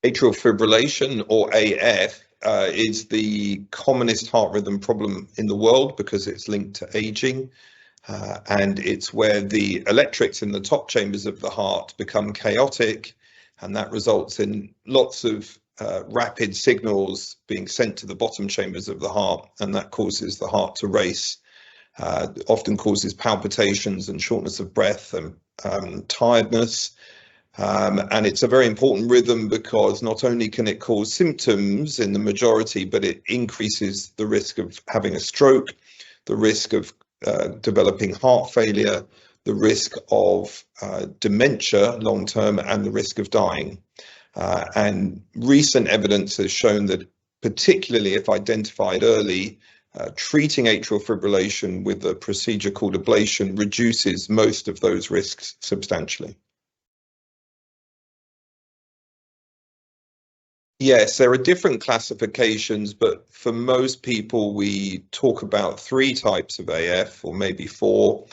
Atrial fibrillation, or AF, is the commonest heart rhythm problem in the world because it's linked to aging, and it's where the electrics in the top chambers of the heart become chaotic, and that results in lots of rapid signals being sent to the bottom chambers of the heart, and that causes the heart to race, often causes palpitations and shortness of breath and tiredness. And it's a very important rhythm because not only can it cause symptoms in the majority, but it increases the risk of having a stroke, the risk of developing heart failure, the risk of dementia long-term, and the risk of dying. And recent evidence has shown that, particularly if identified early, treating atrial fibrillation with a procedure called ablation reduces most of those risks substantially. Yes, there are different classifications, but for most people, we talk about 3 types of AF, or maybe 4.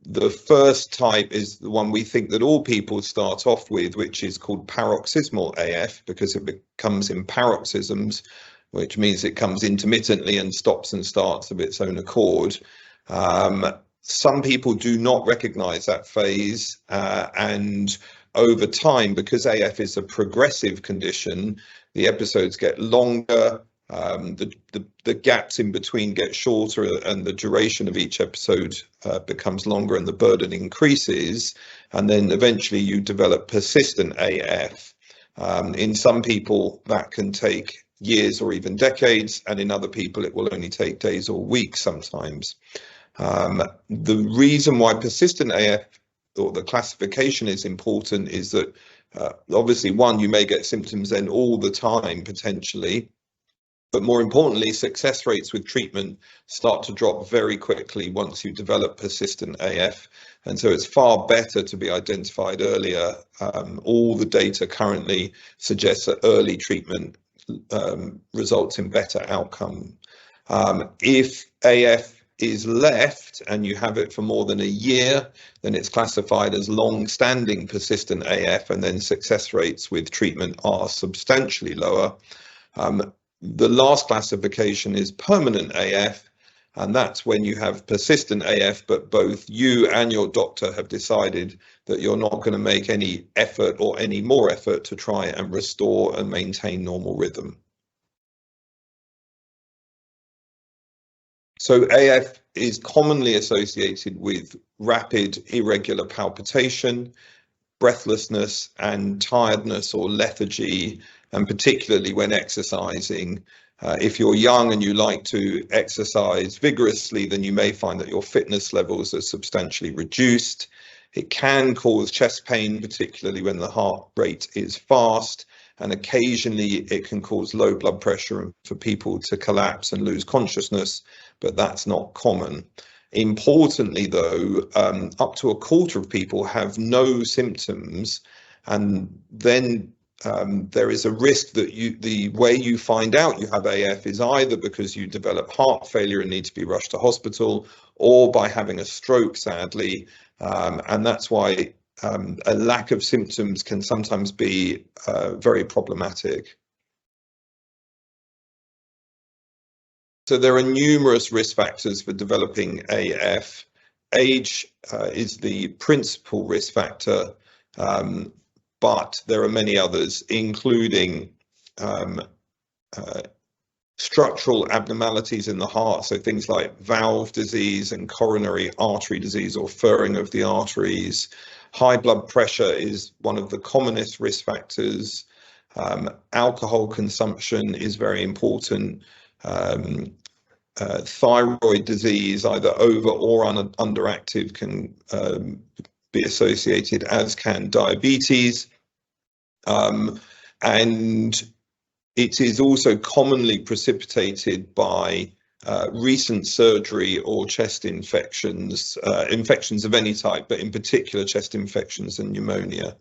The first type is the one we think that all people start off with, which is called paroxysmal AF, because it comes in paroxysms, which means it comes intermittently and stops and starts of its own accord. Some people do not recognize that phase, and over time, because AF is a progressive condition, the episodes get longer, the gaps in between get shorter, and the duration of each episode becomes longer, and the burden increases, and then eventually you develop persistent AF. In some people that can take years or even decades, and in other people it will only take days or weeks sometimes. The reason why persistent AF, or the classification, is important is that obviously, one, you may get symptoms then all the time potentially, but more importantly, success rates with treatment start to drop very quickly once you develop persistent AF, and so it's far better to be identified earlier. All the data currently suggests that early treatment results in better outcome. If AF is left and you have it for more than a year, then it's classified as long-standing persistent AF, and then success rates with treatment are substantially lower. The last classification is permanent AF, and that's when you have persistent AF, but both you and your doctor have decided that you're not going to make any effort or any more effort to try and restore and maintain normal rhythm. So AF is commonly associated with rapid irregular palpitation, breathlessness and tiredness or lethargy, and particularly when exercising. If you're young and you like to exercise vigorously, then you may find that your fitness levels are substantially reduced. It can cause chest pain, particularly when the heart rate is fast, and occasionally it can cause low blood pressure and for people to collapse and lose consciousness, but that's not common. Importantly, though, up to a quarter of people have no symptoms, and then there is a risk that the way you find out you have AF is either because you develop heart failure and need to be rushed to hospital, or by having a stroke, sadly, and that's why a lack of symptoms can sometimes be very problematic. So there are numerous risk factors for developing AF. Age is the principal risk factor, but there are many others, including structural abnormalities in the heart, so things like valve disease and coronary artery disease, or furring of the arteries. High blood pressure is one of the commonest risk factors. Alcohol consumption is very important. Thyroid disease, either over or underactive, can be associated, as can diabetes. And it is also commonly precipitated by recent surgery or chest infections, infections of any type, but in particular chest infections and pneumonia.